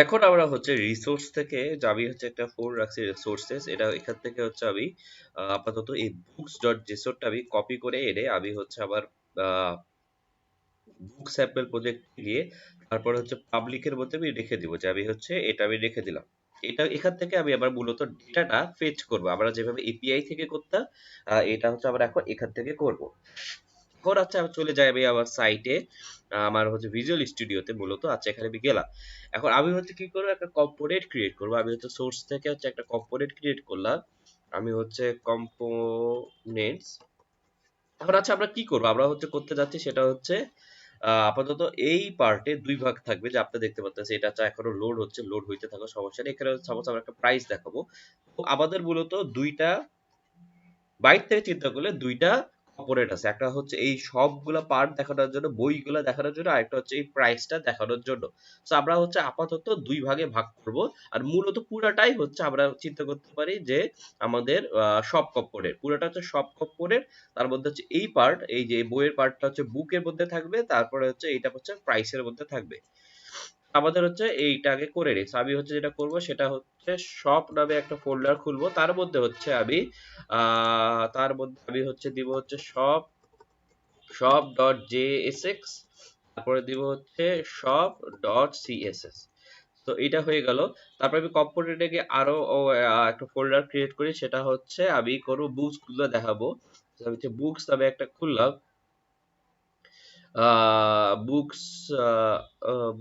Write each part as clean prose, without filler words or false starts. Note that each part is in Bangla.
এখন আমরা হচ্ছে রিসোর্স থেকে যে আমি হচ্ছে একটা ফোল্ড রাখছি রিসোর্সেস, এটা এখান থেকে হচ্ছে আমি আপাতত এই বুকস ডট জেসনটা আমি কপি করে এনে আমি হচ্ছে আমার বুক স্যাম্পল প্রজেক্ট গিয়ে তারপর হচ্ছে পাবলিকের মধ্যে আমি রেখে দিব যে আমি হচ্ছে এটা আমি রেখে দিলাম। এটা এখান থেকে আমি আবার মূলত ডেটাটা ফেচ করব আমরা যেভাবে এপিআই থেকে করতাম, এটা হচ্ছে আমরা এখন এখান থেকে করব। এখন আচ্ছা আমি চলে যাই আমি আমার সাইটে, আমার হচ্ছে ভিজুয়াল স্টুডিওতে মূলত। আচ্ছা এখানে আমি গেলাম। এখন আমি হচ্ছে কি করবো, একটা কম্পোনেন্ট ক্রিয়েট করবো। আমি হচ্ছে সোর্স থেকে হচ্ছে একটা কম্পোনেন্ট ক্রিয়েট করলাম। আমি হচ্ছে কম্পোনেন্টস। এখন আচ্ছা আমরা কি করবো, আমরা হচ্ছে করতে যাচ্ছি সেটা হচ্ছে আপাতত এই পার্টে দুই ভাগ থাকবে যে আপনি দেখতে পাচ্ছেন। এটা হচ্ছে এখনো লোড হচ্ছে, লোড হইতে থাকা সমস্যা নেই। এখানে সাপোজ আমরা একটা প্রাইস দেখাবো। তো আমাদের মূলত দুইটা বাইর থেকে চিন্তা করলে দুইটা কম্পোনেন্ট আছে। একটা হচ্ছে এই সবগুলা পার্ট দেখানোর জন্য, বইগুলা দেখানোর জন্য, আরেকটা হচ্ছে এই প্রাইসটা দেখানোর জন্য। তো আমরা হচ্ছে আপাতত দুই ভাগে ভাগ করব। আর মূলত পুরাটাই হচ্ছে আমরা চিন্তা করতে পারি যে আমাদের সব কম্পোনেন্ট, পুরোটা হচ্ছে সব কম্পোনেন্ট। তার মধ্যে হচ্ছে এই পার্ট, এই যে বইয়ের পার্টটা হচ্ছে বুকের মধ্যে থাকবে, তারপরে হচ্ছে এইটা হচ্ছে প্রাইসের মধ্যে থাকবে। আমাদের হচ্ছে এইটা আগে করে নিই। আমি হচ্ছে যেটা করব সেটা হচ্ছে শপ নামে একটা ফোল্ডার খুলবো। তার মধ্যে হচ্ছে আমি তার মধ্যে আমি হচ্ছে দিব হচ্ছে শপ শপ ডট জেএসএক্স, তারপরে দিব হচ্ছে শপ ডট সিএসএস। তো এটা হয়ে গেল। তারপরে আমি কম্পোনেন্টে গিয়ে আরো একটা ফোল্ডার ক্রিয়েট করি, সেটা হচ্ছে আমি কোনো বুকস গুলো দেখাবো। তো আমি হচ্ছে বুকস নামে একটা খুললাম। বুকস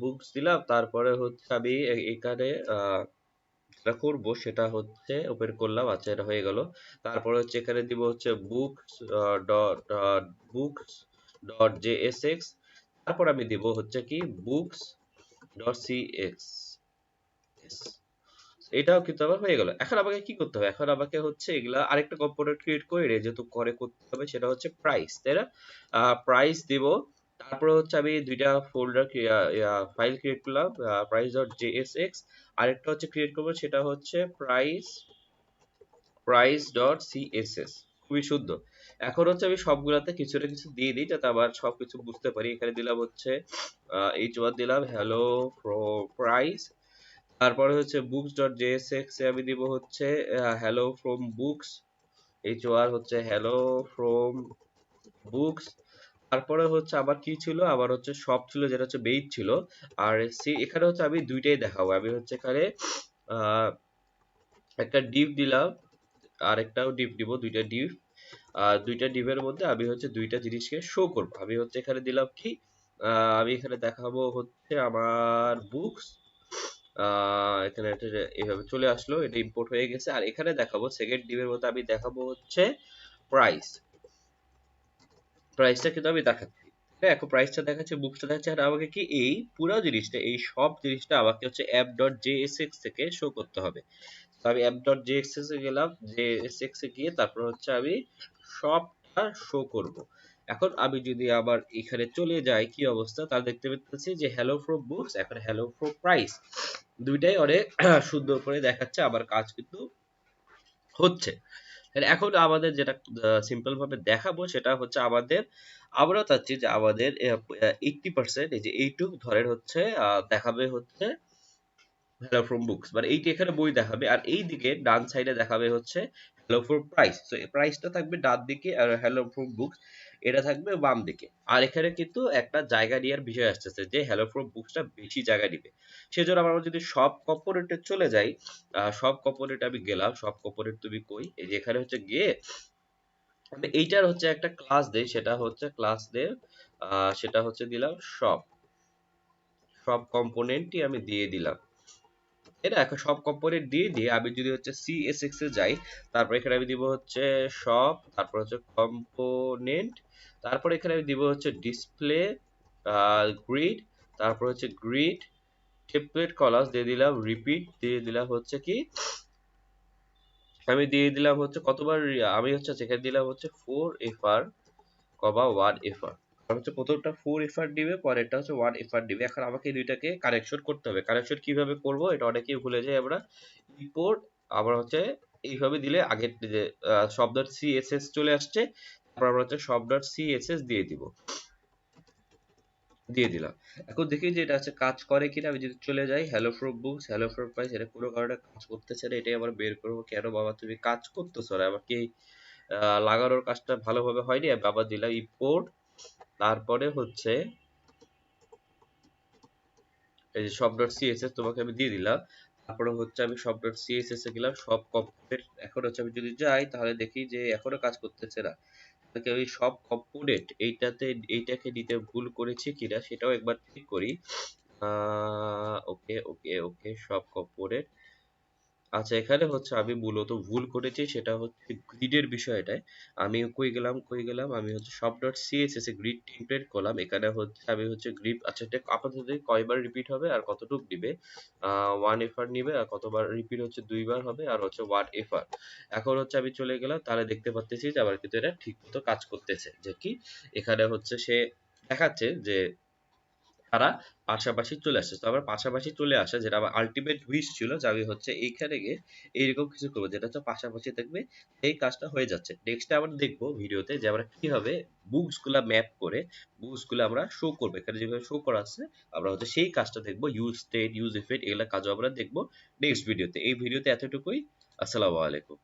বুকস দিলাম। তারপরে হচ্ছে আমি এখানে যেটা করবো সেটা হচ্ছে ওপেন করলাম। আচ্ছা এটা হয়ে গেল। তারপরে হচ্ছে এখানে দিব হচ্ছে books dot books dot JSX. তারপর আমি দিব হচ্ছে কি বুকস ডট সিএক্স। এটাও কিন্তু আমার হয়ে গেল। এখন আমাকে কি করতে হবে, এখন আমাকে হচ্ছে এগুলা আরেকটা কম্পোনেন্ট ক্রিয়েট করে যেহেতু করে করতে হবে, সেটা হচ্ছে প্রাইস, তাই না? প্রাইস দিব। তারপরে হচ্ছে আমি দুইটা ফোল্ডার ফাইল ক্রিয়েট করলাম, প্রাইস ডট জেএসএক্স। আরেকটা হচ্ছে ক্রিয়েট করবো, সেটা হচ্ছে প্রাইস প্রাইস ডট সিএসএস। খুবই সুন্দর। এখন হচ্ছে আমি সবগুলাতে কিছু না কিছু দিয়ে দিই যাতে আবার সবকিছু বুঝতে পারি। এখানে দিলাম হচ্ছে এইচ1 দিলাম হ্যালো প্রাইস। তারপরে হচ্ছে বুকস ডট জেএসএক্স এ আমি দিব হচ্ছে হ্যালো ফ্রম বুকস। এইচ1 হচ্ছে হ্যালো ফ্রম বুকস। তারপরে হচ্ছে আবার কি ছিল, আবার হচ্ছে শপ ছিল যেটা হচ্ছে বেইট ছিল। আর সি এখানে হচ্ছে আমি দুইটাই দেখাবো। আমি হচ্ছে এখানে আহ, একটা ডিভ দিলাম, আরেকটাও ডিভ দিব, দুইটা ডিভ। আর দুইটা ডিভের মধ্যে আমি হচ্ছে দুইটা জিনিসকে শো করব। আমি হচ্ছে এখানে দিলাম কি, আমি এখানে দেখাবো হচ্ছে আমার বুকস। এখানে একটা এইভাবে চলে আসলো, এটা ইম্পোর্ট হয়ে গেছে। আর এখানে দেখাবো সেকেন্ড ডিভের মধ্যে আমি দেখাবো হচ্ছে প্রাইস। প্রাইসটা কিন্তু আমি দেখাচ্ছি। হ্যাঁ, এখন প্রাইসটা দেখাচ্ছে, বুকসটা দেখাচ্ছে। আর আমাকে কি এই পুরো জিনিসটা, এই সব জিনিসটা আমাকে হচ্ছে অ্যাপ ডট জেএসএক্স থেকে শো করতে হবে। তো আমি অ্যাপ ডট জেএসএক্স এ গেলাম, জেএসএক্স এ গিয়ে তারপর হচ্ছে আমি সবটা শো করব। এখন আমি যদি আবার এখানে চলে যাই কি অবস্থা, তাহলে দেখতে পাচ্ছি যে হ্যালো ফ্রম বুকস, এখন হ্যালো ফ্রম প্রাইস। দুইটাই অনেক সুন্দর করে দেখাচ্ছে, আমার কাজ কিন্তু হচ্ছে। তাহলে এখন আমাদের যেটা সিম্পল ভাবে দেখাবো সেটা হচ্ছে আমাদের, আমরা চাচ্ছি যে আমাদের 80% এই যে এইটুক ধরেন হচ্ছে দেখাবে হচ্ছে হ্যালো ফ্রম বুকস, মানে এইটি এখানে বই দেখাবে। আর এই দিকে ডান সাইডে দেখাবে হচ্ছে হ্যালো ফ্রম প্রাইস। তো এই প্রাইসটা থাকবে ডান দিকে আর হ্যালো ফ্রম বুকস এটা থাকবে বাম দিকে। আর এখানে কিন্তু একটা জায়গা নেওয়ার বিষয় আসতেছে যে হ্যালো ফ্রম বুকসটা বেশি জায়গা নিবে। সেজন্য আমরা যদি সব কম্পোনেন্টে চলে যাই, সব কম্পোনেন্ট আমি গেলাম, সব কম্পোনেন্ট তুমি কই, এই যে এখানে হচ্ছে গিয়ে আমি এইটার হচ্ছে একটা ক্লাস দেই, সেটা হচ্ছে ক্লাস দে, সেটা হচ্ছে দিলাম সব, সব কম্পোনেন্টই আমি দিয়ে দিলাম। এটা এখন সব কম্পোনেন্ট দিয়ে দিয়ে আমি যদি হচ্ছে CSX এ যাই, তারপর এখানে আমি দিব হচ্ছে সব, তারপর হচ্ছে কম্পোনেন্ট, তারপর এখানে আমি দিব হচ্ছে ডিসপ্লে গ্রিড, তারপর হচ্ছে গ্রিড টেমপ্লেট কলাস দিয়ে দিলাম, রিপিট দিয়ে দিলাম হচ্ছে কি, আমি দিয়ে দিলাম হচ্ছে কতবার আমি হচ্ছে যেখানে দিলাম হচ্ছে 4FR, 1FR। আর হচ্ছে প্রথমটা 4FR দিবে, পরেরটা হচ্ছে 1FR দিবে। এখন আমাকে এই দুইটাকে কানেকশন করতে হবে। কানেকশন কিভাবে করব এটা অনেকেই ভুলে যাই আমরা। ইম্পোর্ট আমরা হচ্ছে এইভাবে দিলে আগের যে সব ডট সিএসএস চলে আসছে, তারপর আমরা হচ্ছে সব ডট সিএসএস দিয়ে দিব। দিয়ে দিলাম। এখন দেখি যে এটা আছে কাজ করে কিনা। আমি যদি চলে যাই hello from books, hello from price, এটা কোনো কারণে কাজ করতেছে না। এটাই আবার বের করবো, কেন বাবা তুমি কাজ করতেছো না? আবার কি লাগানোর কাজটা ভালোভাবে হয়নি? আমি আবার দিলাম ইম্পোর্ট, তারপরে হচ্ছে এই যে shop ডট সিএসএস তোমাকে আমি দিয়ে দিলাম। তারপরে হচ্ছে আমি shop ডট সিএসএস এ গেলাম, সব কম্পোনেন্ট। এখন হচ্ছে আমি যদি যাই তাহলে দেখি যে এখনো কাজ করতেছে না। তাহলে আমি সব কম্পোনেন্ট এইটাতে এইটাকে নিতে ভুল করেছি কিনা সেটাও একবার চেক করি। ওকে ওকে ওকে, সব কম্পোনেন্ট। আচ্ছা, এখানে হচ্ছে আমি মূলত ভুল করেছি, সেটা হচ্ছে গ্রিডের বিষয়টায়। আমি কই গেলাম, আমি হচ্ছে সব ডট সিএসএস এ গ্রিড টেমপ্লেট করলাম। এখানে হচ্ছে আমি হচ্ছে গ্রিড, আচ্ছা এটা আপাতত দেখি কয়বার রিপিট হবে আর কতটুক দিবে। ওয়ান এফআর নিবে, আর কতবার রিপিট হচ্ছে দুইবার হবে, আর হচ্ছে ওয়ান এফআর। এখন হচ্ছে আমি চলে গেলাম, তাহলে দেখতে পাচ্তেছি যে আমার কিন্তু এটা ঠিক মতো কাজ করতেছে। যে কি এখানে হচ্ছে সে দেখাচ্ছে যে তারা পাশাপাশি চলে আসছে। তো আমার পাশাপাশি চলে আসা যেটা আমার আল্টিমেট উইশ ছিল, যে আমি হচ্ছে এইখানে গিয়ে এইরকম কিছু করবো যেটা হচ্ছে পাশাপাশি থাকবে। এই কাজটা হয়ে যাচ্ছে। নেক্সট আমরা দেখবো ভিডিওতে যে আমরা কিভাবে বুকস গুলা ম্যাপ করে বুকস গুলো আমরা শো করবো। এখানে যেভাবে শো করা আছে আমরা হচ্ছে সেই কাজটা দেখবো। ইউজ স্টেট, ইউজ ইফেক্ট, এগুলা কাজও আমরা দেখবো নেক্সট ভিডিওতে। এই ভিডিওতে এতটুকুই। আসসালামু আলাইকুম।